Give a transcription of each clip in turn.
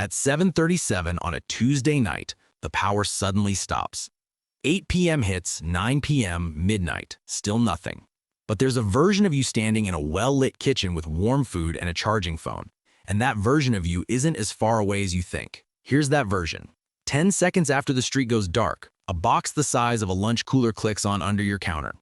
At 7:37 on a Tuesday night, the power suddenly stops. 8 p.m. hits, 9 p.m., midnight, still nothing. But there's a version of you standing in a well-lit kitchen with warm food and a charging phone. And that version of you isn't as far away as you think. Here's that version. 10 seconds after the street goes dark, a box the size of a lunch cooler clicks on under your counter.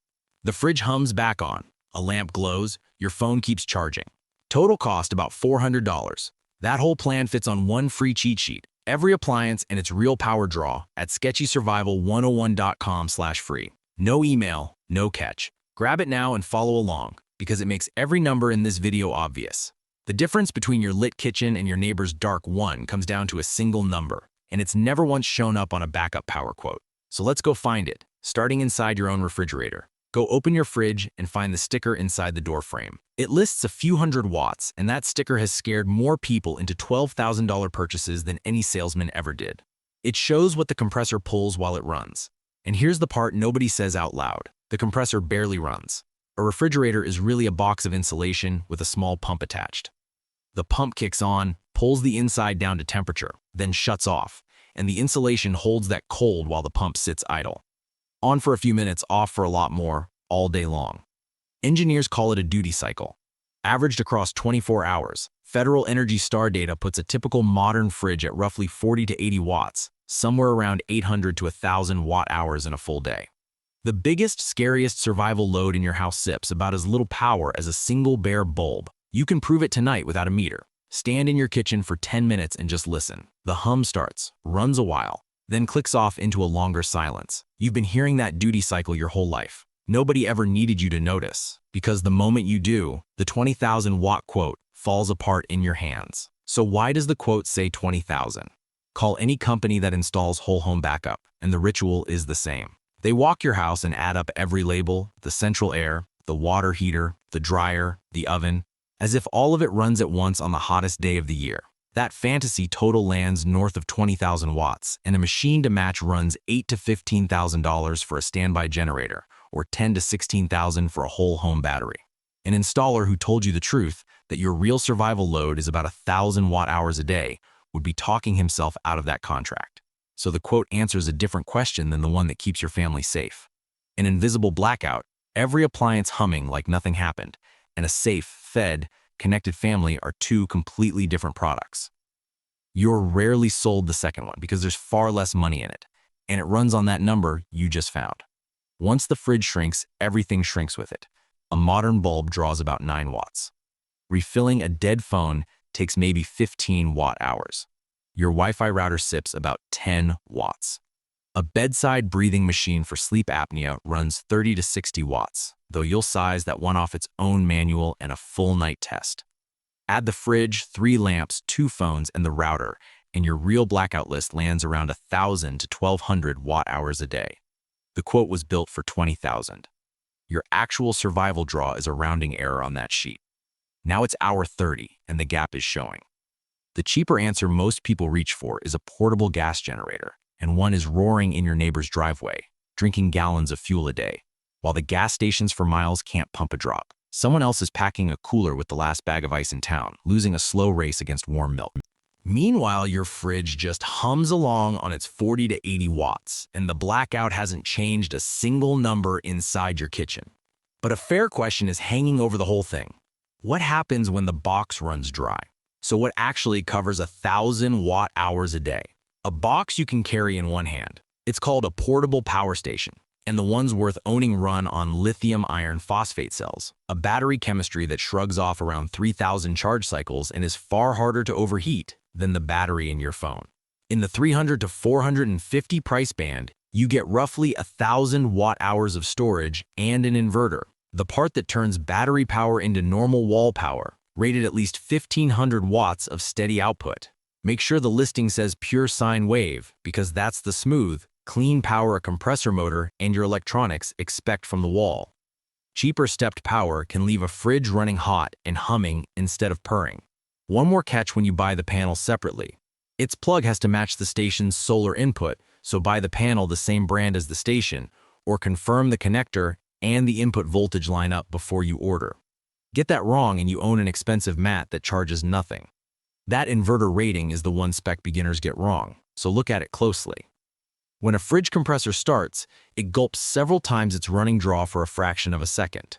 The fridge hums back on. A lamp glows. Your phone keeps charging. Total cost about $400. That whole plan fits on one free cheat sheet. Every appliance and its real power draw at sketchysurvival101.com/free. No email, no catch. Grab it now and follow along, because it makes every number in this video obvious. The difference between your lit kitchen and your neighbor's dark one comes down to a single number, and it's never once shown up on a backup power quote. So let's go find it, starting inside your own refrigerator. Go open your fridge and find the sticker inside the door frame. It lists a few hundred watts, and that sticker has scared more people into $12,000 purchases than any salesman ever did. It shows what the compressor pulls while it runs. And here's the part nobody says out loud. The compressor barely runs. A refrigerator is really a box of insulation with a small pump attached. The pump kicks on, pulls the inside down to temperature, then shuts off, and the insulation holds that cold while the pump sits idle. On for a few minutes, off for a lot more, all day long. Engineers call it a duty cycle. Averaged across 24 hours, Federal Energy Star data puts a typical modern fridge at roughly 40 to 80 watts, somewhere around 800 to 1,000 watt-hours in a full day. The biggest, scariest survival load in your house sips about as little power as a single bare bulb. You can prove it tonight without a meter. Stand in your kitchen for 10 minutes and just listen. The hum starts, runs a while, then clicks off into a longer silence. You've been hearing that duty cycle your whole life. Nobody ever needed you to notice, because the moment you do, the 20,000 watt quote falls apart in your hands. So why does the quote say 20,000? Call any company that installs whole home backup, and the ritual is the same. They walk your house and add up every label, the central air, the water heater, the dryer, the oven, as if all of it runs at once on the hottest day of the year. That fantasy total lands north of 20,000 watts, and a machine to match runs $8,000 to $15,000 for a standby generator, or $10,000 to $16,000 for a whole home battery. An installer who told you the truth, that your real survival load is about 1,000 watt-hours a day, would be talking himself out of that contract. So the quote answers a different question than the one that keeps your family safe. An invisible blackout, every appliance humming like nothing happened, and a safe, fed, connected family are two completely different products. You're rarely sold the second one because there's far less money in it, and it runs on that number you just found. Once the fridge shrinks, everything shrinks with it. A modern bulb draws about 9 watts. Refilling a dead phone takes maybe 15 watt-hours. Your Wi-Fi router sips about 10 watts. A bedside breathing machine for sleep apnea runs 30 to 60 watts, though you'll size that one off its own manual and a full night test. Add the fridge, 3 lamps, 2 phones, and the router, and your real blackout list lands around 1,000 to 1,200 watt-hours a day. The quote was built for 20,000. Your actual survival draw is a rounding error on that sheet. Now it's hour 30, and the gap is showing. The cheaper answer most people reach for is a portable gas generator, and one is roaring in your neighbor's driveway, drinking gallons of fuel a day, while the gas stations for miles can't pump a drop. Someone else is packing a cooler with the last bag of ice in town, losing a slow race against warm milk. Meanwhile, your fridge just hums along on its 40 to 80 watts, and the blackout hasn't changed a single number inside your kitchen. But a fair question is hanging over the whole thing. What happens when the box runs dry? So what actually covers 1,000 watt-hours a day? A box you can carry in one hand. It's called a portable power station, and the ones worth owning run on lithium iron phosphate cells, a battery chemistry that shrugs off around 3,000 charge cycles and is far harder to overheat than the battery in your phone. In the $300 to $450 price band, you get roughly 1,000 watt-hours of storage and an inverter, the part that turns battery power into normal wall power, rated at least 1,500 watts of steady output. Make sure the listing says pure sine wave, because that's the smooth, clean power a compressor motor and your electronics expect from the wall. Cheaper stepped power can leave a fridge running hot and humming instead of purring. One more catch when you buy the panel separately. Its plug has to match the station's solar input, so buy the panel the same brand as the station, or confirm the connector and the input voltage line up before you order. Get that wrong and you own an expensive mat that charges nothing. That inverter rating is the one spec beginners get wrong, so look at it closely. When a fridge compressor starts, it gulps several times its running draw for a fraction of a second.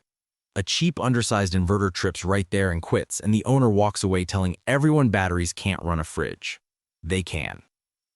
A cheap, undersized inverter trips right there and quits, and the owner walks away telling everyone batteries can't run a fridge. They can.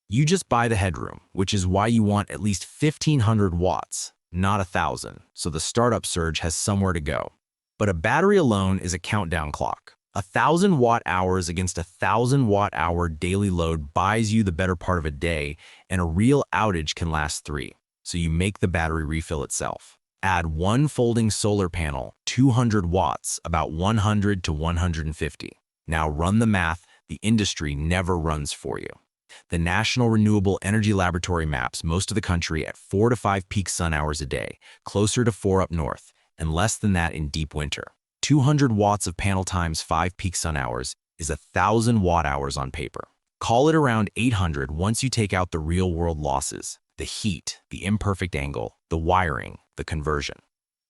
You just buy the headroom, which is why you want at least 1,500 watts, not 1,000, so the startup surge has somewhere to go. But a battery alone is a countdown clock. 1,000 watt-hours against 1,000 watt-hour daily load buys you the better part of a day, and a real outage can last 3, so you make the battery refill itself. Add one folding solar panel, 200 watts, about 100 to 150. Now run the math, the industry never runs for you. The National Renewable Energy Laboratory maps most of the country at 4 to 5 peak sun hours a day, closer to 4 up north, and less than that in deep winter. 200 watts of panel times 5 peak sun hours is 1,000 watt-hours on paper. Call it around 800 once you take out the real-world losses, the heat, the imperfect angle, the wiring, the conversion.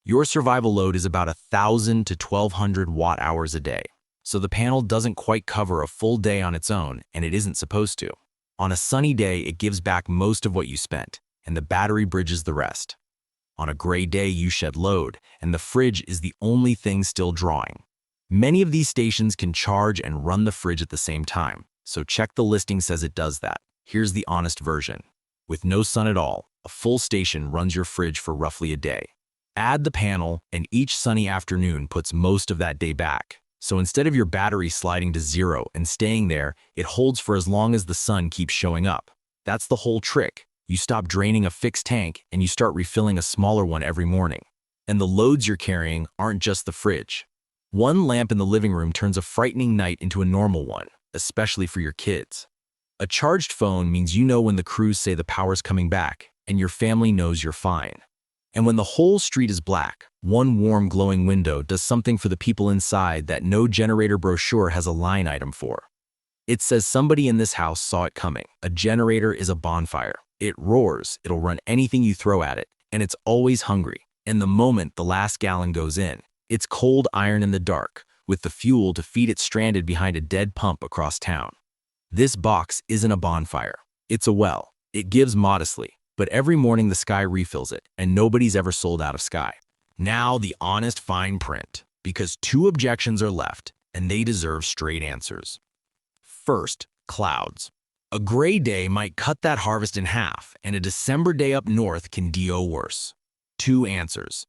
Your survival load is about 1,000 to 1,200 watt-hours a day. So the panel doesn't quite cover a full day on its own, and it isn't supposed to. On a sunny day, it gives back most of what you spent, and the battery bridges the rest. On a gray day, you shed load, and the fridge is the only thing still drawing. Many of these stations can charge and run the fridge at the same time, so check the listing says it does that. Here's the honest version. With no sun at all, a full station runs your fridge for roughly a day. Add the panel, and each sunny afternoon puts most of that day back. So instead of your battery sliding to 0 and staying there, it holds for as long as the sun keeps showing up. That's the whole trick. You stop draining a fixed tank and you start refilling a smaller one every morning. And the loads you're carrying aren't just the fridge. One lamp in the living room turns a frightening night into a normal one, especially for your kids. A charged phone means you know when the crews say the power's coming back, and your family knows you're fine. And when the whole street is black, one warm glowing window does something for the people inside that no generator brochure has a line item for. It says somebody in this house saw it coming. A generator is a bonfire. It roars, it'll run anything you throw at it, and it's always hungry. And the moment the last gallon goes in, it's cold iron in the dark, with the fuel to feed it stranded behind a dead pump across town. This box isn't a bonfire. It's a well. It gives modestly. But every morning the sky refills it, and nobody's ever sold out of sky. Now the honest fine print, because 2 objections are left, and they deserve straight answers. First, clouds. A gray day might cut that harvest in half, and a December day up north can do worse. 2 answers.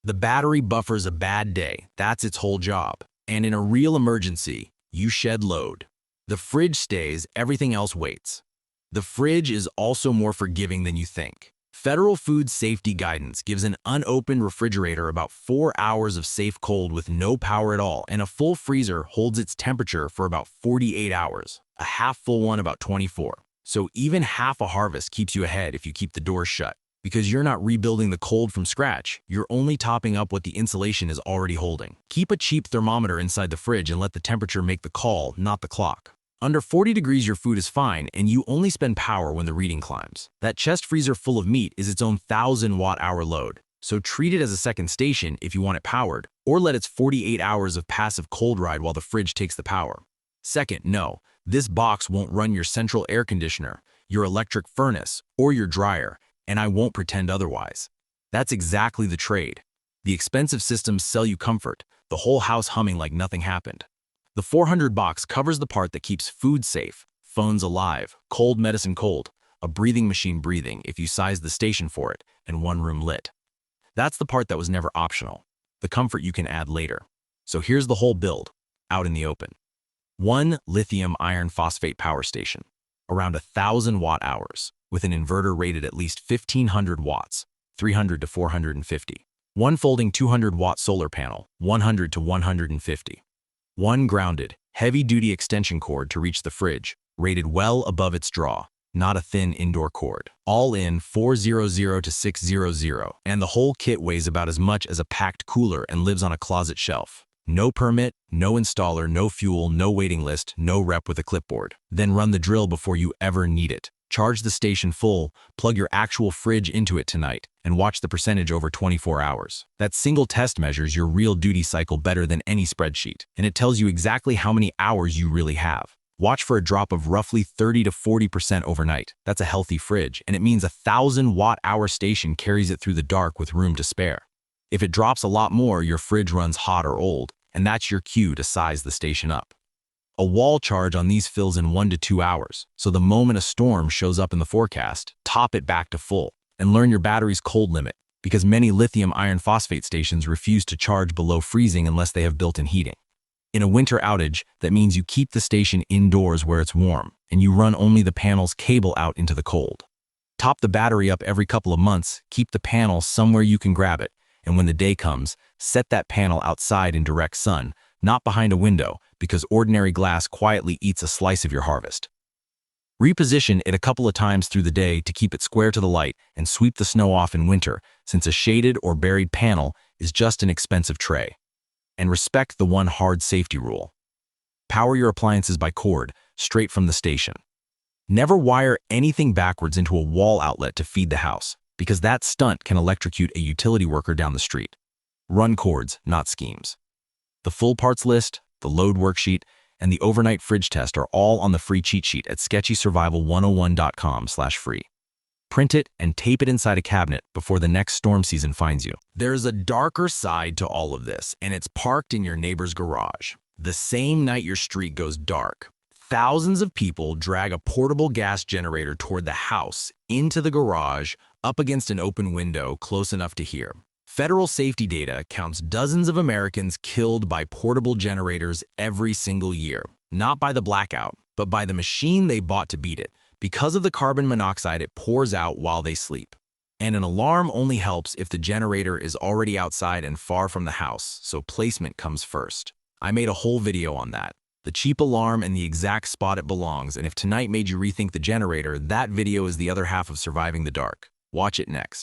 The battery buffers a bad day, that's its whole job. And in a real emergency, you shed load. The fridge stays, everything else waits. The fridge is also more forgiving than you think. Federal food safety guidance gives an unopened refrigerator about 4 hours of safe cold with no power at all, and a full freezer holds its temperature for about 48 hours, a half-full one about 24. So even half a harvest keeps you ahead if you keep the doors shut. Because you're not rebuilding the cold from scratch, you're only topping up what the insulation is already holding. Keep a cheap thermometer inside the fridge and let the temperature make the call, not the clock. Under 40 degrees your food is fine, and you only spend power when the reading climbs. That chest freezer full of meat is its own 1,000 watt-hour load, so treat it as a second station if you want it powered, or let its 48 hours of passive cold ride while the fridge takes the power. Second, no, this box won't run your central air conditioner, your electric furnace, or your dryer, and I won't pretend otherwise. That's exactly the trade. The expensive systems sell you comfort, the whole house humming like nothing happened. The 400 box covers the part that keeps food safe, phones alive, cold medicine cold, a breathing machine breathing if you size the station for it, and one room lit. That's the part that was never optional, the comfort you can add later. So here's the whole build, out in the open. 1 lithium iron phosphate power station, around 1,000 watt-hours, with an inverter rated at least 1,500 watts, 300 to 450. 1 folding 200-watt solar panel, 100 to 150. 1 grounded, heavy-duty extension cord to reach the fridge, rated well above its draw, not a thin indoor cord. All in 400 to 600, and the whole kit weighs about as much as a packed cooler and lives on a closet shelf. No permit, no installer, no fuel, no waiting list, no rep with a clipboard. Then run the drill before you ever need it. Charge the station full, plug your actual fridge into it tonight, and watch the percentage over 24 hours. That single test measures your real duty cycle better than any spreadsheet, and it tells you exactly how many hours you really have. Watch for a drop of roughly 30 to 40% overnight. That's a healthy fridge, and it means a 1,000-watt-hour station carries it through the dark with room to spare. If it drops a lot more, your fridge runs hot or old, and that's your cue to size the station up. A wall charge on these fills in 1 to 2 hours, so the moment a storm shows up in the forecast, top it back to full, and learn your battery's cold limit, because many lithium iron phosphate stations refuse to charge below freezing unless they have built-in heating. In a winter outage, that means you keep the station indoors where it's warm, and you run only the panel's cable out into the cold. Top the battery up every couple of months, keep the panel somewhere you can grab it, and when the day comes, set that panel outside in direct sun, not behind a window, because ordinary glass quietly eats a slice of your harvest. Reposition it a couple of times through the day to keep it square to the light and sweep the snow off in winter, since a shaded or buried panel is just an expensive tray. And respect the one hard safety rule. Power your appliances by cord, straight from the station. Never wire anything backwards into a wall outlet to feed the house, because that stunt can electrocute a utility worker down the street. Run cords, not schemes. The full parts list, the load worksheet, and the overnight fridge test are all on the free cheat sheet at sketchysurvival101.com/free. Print it and tape it inside a cabinet before the next storm season finds you. There's a darker side to all of this, and it's parked in your neighbor's garage. The same night your street goes dark, thousands of people drag a portable gas generator toward the house, into the garage, up against an open window close enough to hear. Federal safety data counts dozens of Americans killed by portable generators every single year, not by the blackout, but by the machine they bought to beat it, because of the carbon monoxide it pours out while they sleep. And an alarm only helps if the generator is already outside and far from the house, so placement comes first. I made a whole video on that. The cheap alarm and the exact spot it belongs, and if tonight made you rethink the generator, that video is the other half of surviving the dark. Watch it next.